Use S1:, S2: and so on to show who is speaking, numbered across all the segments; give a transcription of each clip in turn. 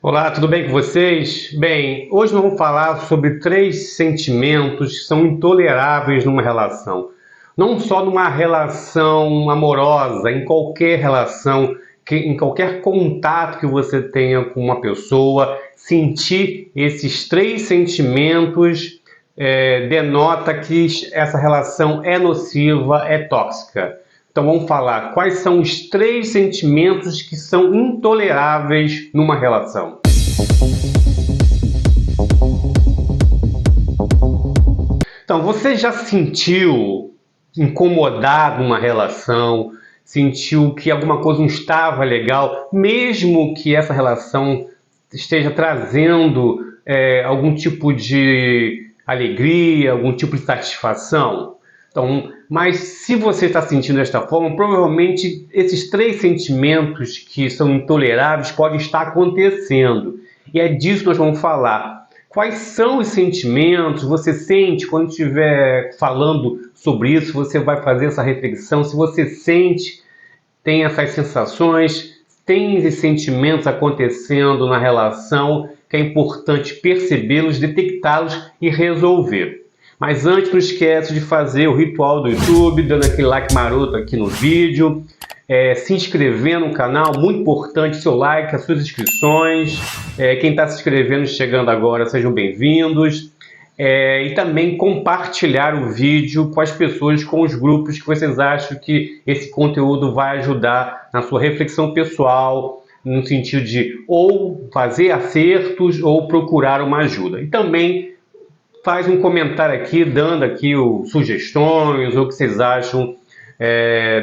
S1: Olá, tudo bem com vocês? Bem, hoje nós vamos falar sobre três sentimentos que são intoleráveis numa relação. Não só numa relação amorosa, em qualquer relação, em qualquer contato que você tenha com uma pessoa, sentir esses três sentimentos denota que essa relação é nociva, é tóxica. Então vamos falar quais são os três sentimentos que são intoleráveis numa relação. Então, você já sentiu incomodado numa relação, sentiu que alguma coisa não estava legal, mesmo que essa relação esteja trazendo algum tipo de alegria, algum tipo de satisfação? Então, mas se você está sentindo desta forma, provavelmente esses três sentimentos que são intoleráveis podem estar acontecendo. E é disso que nós vamos falar. Quais são os sentimentos você sente quando estiver falando sobre isso? Você vai fazer essa reflexão. Se você sente, tem essas sensações, tem esses sentimentos acontecendo na relação, que é importante percebê-los, detectá-los e resolver. Mas antes, não esquece de fazer o ritual do YouTube, dando aquele like maroto aqui no vídeo, se inscrever no canal, muito importante, seu like, as suas inscrições. Quem está se inscrevendo, chegando agora, sejam bem-vindos. E também compartilhar o vídeo com as pessoas, com os grupos que vocês acham que esse conteúdo vai ajudar na sua reflexão pessoal, no sentido de ou fazer acertos ou procurar uma ajuda. E também faz um comentário aqui, dando aqui sugestões, ou o que vocês acham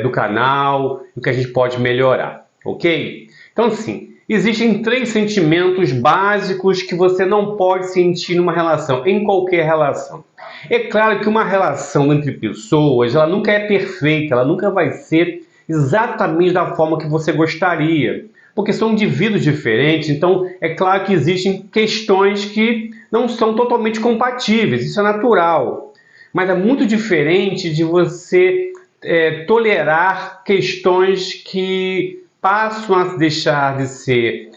S1: do canal, o que a gente pode melhorar, ok? Então, assim, existem três sentimentos básicos que você não pode sentir numa relação, em qualquer relação. É claro que uma relação entre pessoas, ela nunca é perfeita, ela nunca vai ser exatamente da forma que você gostaria, porque são indivíduos diferentes, então é claro que existem questões que não são totalmente compatíveis, isso é natural. Mas é muito diferente de você tolerar questões que passam a deixar de ser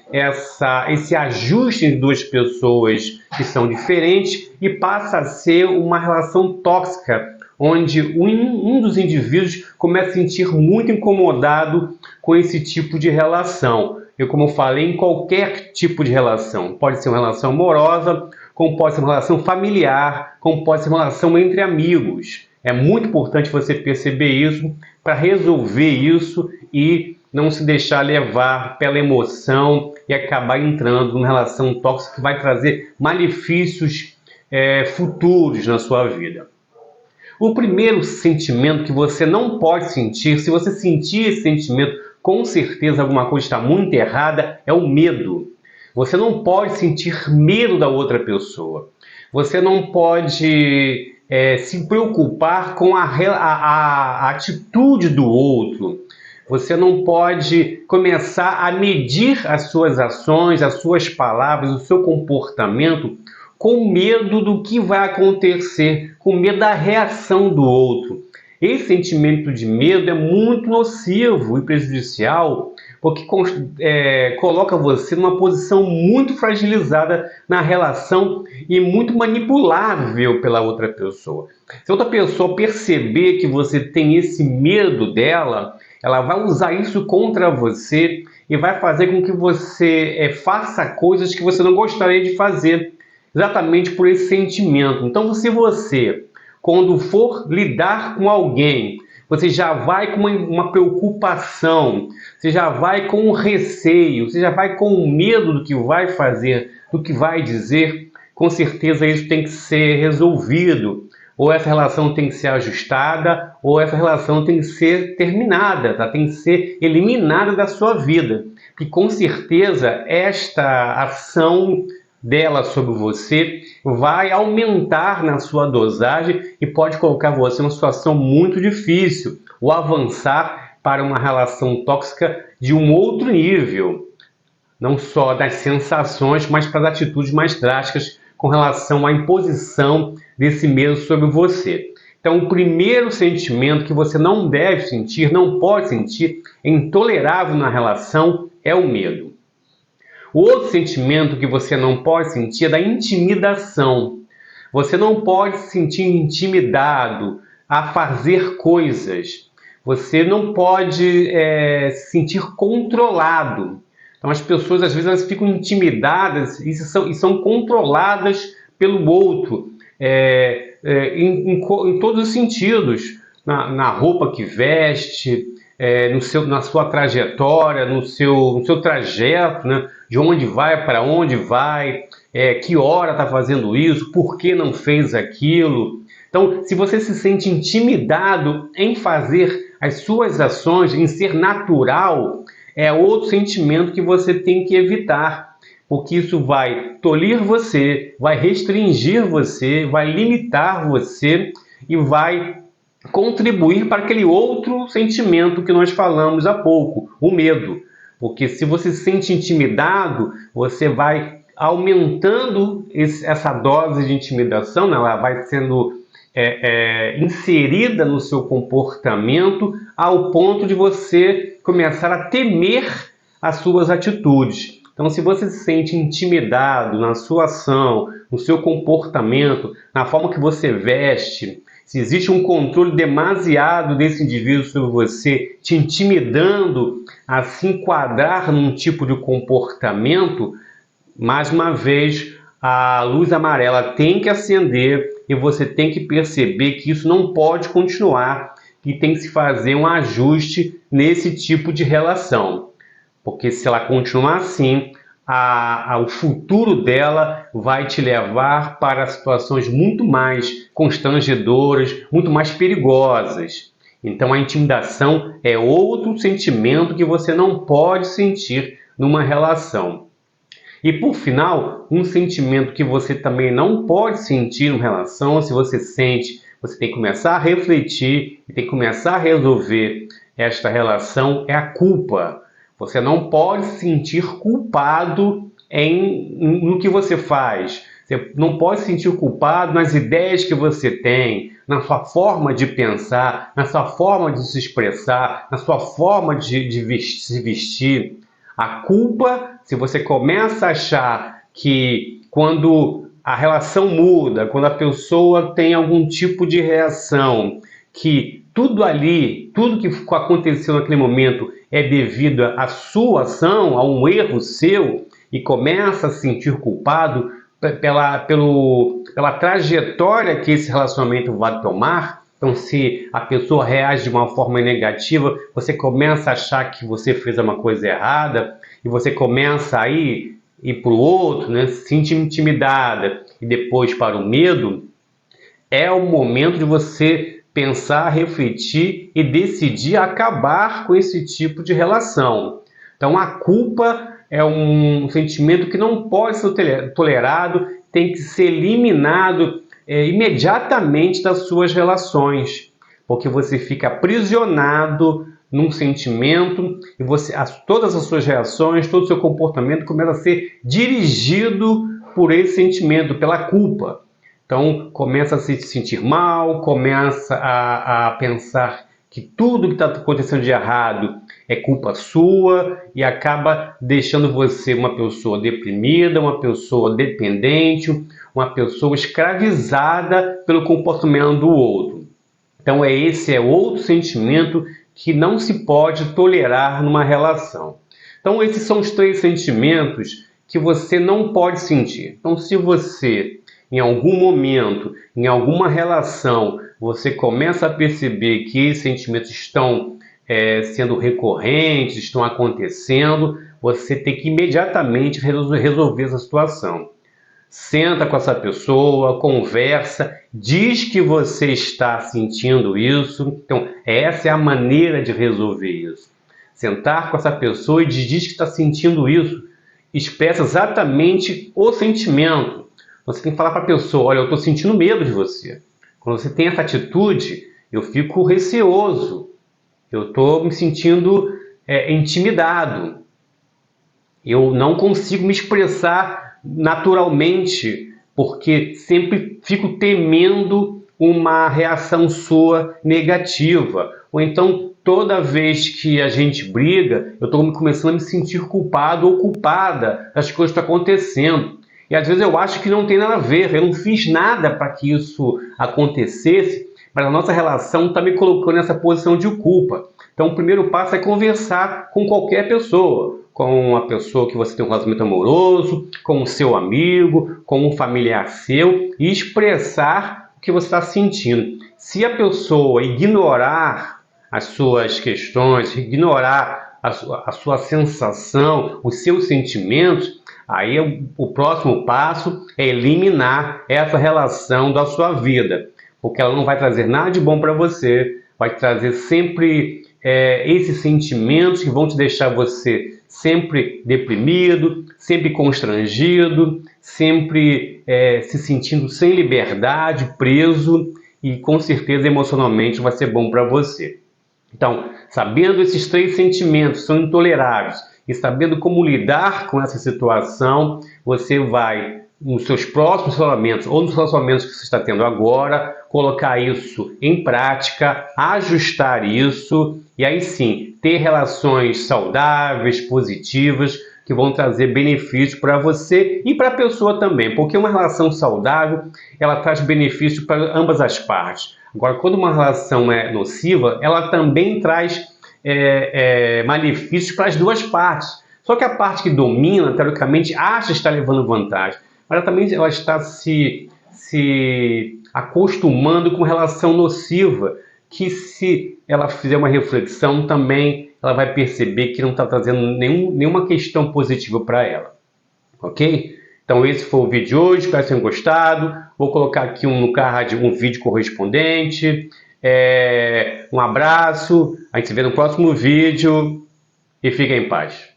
S1: esse ajuste entre duas pessoas que são diferentes e passa a ser uma relação tóxica, onde um dos indivíduos começa a se sentir muito incomodado com esse tipo de relação. Eu, como eu falei, em qualquer tipo de relação. Pode ser uma relação amorosa, como pode ser uma relação familiar, como pode ser uma relação entre amigos. É muito importante você perceber isso para resolver isso e não se deixar levar pela emoção e acabar entrando numa relação tóxica que vai trazer malefícios futuros na sua vida. O primeiro sentimento que você não pode sentir, se você sentir esse sentimento, com certeza alguma coisa está muito errada, é o medo. Você não pode sentir medo da outra pessoa. Você não pode se preocupar com a atitude do outro. Você não pode começar a medir as suas ações, as suas palavras, o seu comportamento com medo do que vai acontecer, com medo da reação do outro. Esse sentimento de medo é muito nocivo e prejudicial, porque coloca você numa posição muito fragilizada na relação e muito manipulável pela outra pessoa. Se outra pessoa perceber que você tem esse medo dela, ela vai usar isso contra você e vai fazer com que você faça coisas que você não gostaria de fazer, exatamente por esse sentimento. Então, se você, quando for lidar com alguém, você já vai com uma preocupação, você já vai com um receio, você já vai com um medo do que vai fazer, do que vai dizer, com certeza isso tem que ser resolvido. Ou essa relação tem que ser ajustada, ou essa relação tem que ser terminada, tá? Tem que ser eliminada da sua vida. E com certeza esta ação dela sobre você vai aumentar na sua dosagem e pode colocar você numa situação muito difícil ou avançar para uma relação tóxica de um outro nível, não só das sensações, mas para as atitudes mais drásticas com relação à imposição desse medo sobre você. Então, o primeiro sentimento que você não deve sentir, não pode sentir, é intolerável na relação, é o medo. O outro sentimento que você não pode sentir é da intimidação. Você não pode se sentir intimidado a fazer coisas. Você não pode se sentir controlado. Então as pessoas às vezes elas ficam intimidadas e são controladas pelo outro em todos os sentidos, na roupa que veste, na sua trajetória, no seu trajeto, né? De onde vai, para onde vai, que hora está fazendo isso, por que não fez aquilo. Então, se você se sente intimidado em fazer as suas ações, em ser natural, é outro sentimento que você tem que evitar, porque isso vai tolir você, vai restringir você, vai limitar você e vai contribuir para aquele outro sentimento que nós falamos há pouco, o medo. Porque se você se sente intimidado, você vai aumentando essa dose de intimidação, né? Ela vai sendo inserida no seu comportamento ao ponto de você começar a temer as suas atitudes. Então, se você se sente intimidado na sua ação, no seu comportamento, na forma que você veste, se existe um controle demasiado desse indivíduo sobre você, te intimidando a se enquadrar num tipo de comportamento, mais uma vez, a luz amarela tem que acender e você tem que perceber que isso não pode continuar e tem que se fazer um ajuste nesse tipo de relação. Porque se ela continuar assim, o futuro dela vai te levar para situações muito mais constrangedoras, muito mais perigosas. Então a intimidação é outro sentimento que você não pode sentir numa relação. E por final, um sentimento que você também não pode sentir em relação, se você sente, você tem que começar a refletir e tem que começar a resolver esta relação, é a culpa. Você não pode se sentir culpado no que você faz. Você não pode se sentir culpado nas ideias que você tem, na sua forma de pensar, na sua forma de se expressar, na sua forma de se vestir. A culpa, se você começa a achar que quando a relação muda, quando a pessoa tem algum tipo de reação, que tudo ali, tudo que aconteceu naquele momento é devido à sua ação, a um erro seu, e começa a se sentir culpado pela trajetória que esse relacionamento vai tomar. Então, se a pessoa reage de uma forma negativa, você começa a achar que você fez uma coisa errada e você começa a ir para o outro, né, se sentir intimidada e depois para o medo. É o momento de você pensar, refletir e decidir acabar com esse tipo de relação. Então, a culpa é um sentimento que não pode ser tolerado, tem que ser eliminado imediatamente das suas relações, porque você fica aprisionado num sentimento e todas as suas reações, todo o seu comportamento começa a ser dirigido por esse sentimento, pela culpa. Então começa a se sentir mal, começa a pensar que tudo que está acontecendo de errado é culpa sua e acaba deixando você uma pessoa deprimida, uma pessoa dependente, uma pessoa escravizada pelo comportamento do outro. Então esse é outro sentimento que não se pode tolerar numa relação. Então esses são os 3 sentimentos que você não pode sentir. Então se você, em algum momento, em alguma relação, você começa a perceber que esses sentimentos estão sendo recorrentes, estão acontecendo, você tem que imediatamente resolver essa situação. Senta com essa pessoa, conversa, diz que você está sentindo isso. Então, essa é a maneira de resolver isso. Sentar com essa pessoa e diz que está sentindo isso. Expressa exatamente o sentimento. Você tem que falar para a pessoa, olha, eu estou sentindo medo de você. Quando você tem essa atitude, eu fico receoso. Eu estou me sentindo intimidado. Eu não consigo me expressar naturalmente, porque sempre fico temendo uma reação sua negativa. Ou então toda vez que a gente briga, eu estou começando a me sentir culpado ou culpada das coisas que estão acontecendo. E às vezes eu acho que não tem nada a ver, eu não fiz nada para que isso acontecesse, mas a nossa relação está me colocando nessa posição de culpa. Então o primeiro passo é conversar com qualquer pessoa, com a pessoa que você tem um relacionamento amoroso, com o seu amigo, com um familiar seu, e expressar o que você está sentindo. Se a pessoa ignorar as suas questões, ignorar a sua sensação, os seus sentimentos, aí o próximo passo é eliminar essa relação da sua vida, porque ela não vai trazer nada de bom para você, vai trazer sempre esses sentimentos que vão te deixar você sempre deprimido, sempre constrangido, sempre se sentindo sem liberdade, preso, e com certeza emocionalmente vai ser bom para você. Então, sabendo esses 3 sentimentos são intoleráveis e sabendo como lidar com essa situação, você vai, nos seus próximos relacionamentos ou nos relacionamentos que você está tendo agora, colocar isso em prática, ajustar isso e aí sim, ter relações saudáveis, positivas, que vão trazer benefícios para você e para a pessoa também, porque uma relação saudável, ela traz benefícios para ambas as partes. Agora, quando uma relação é nociva, ela também traz malefícios para as duas partes. Só que a parte que domina, teoricamente, acha estar levando vantagem, mas ela também está se acostumando com relação nociva, que se ela fizer uma reflexão também, ela vai perceber que não está trazendo nenhuma questão positiva para ela. Ok? Então esse foi o vídeo de hoje, espero que tenham gostado. Vou colocar aqui no card um vídeo correspondente. Um abraço, a gente se vê no próximo vídeo e fiquem em paz.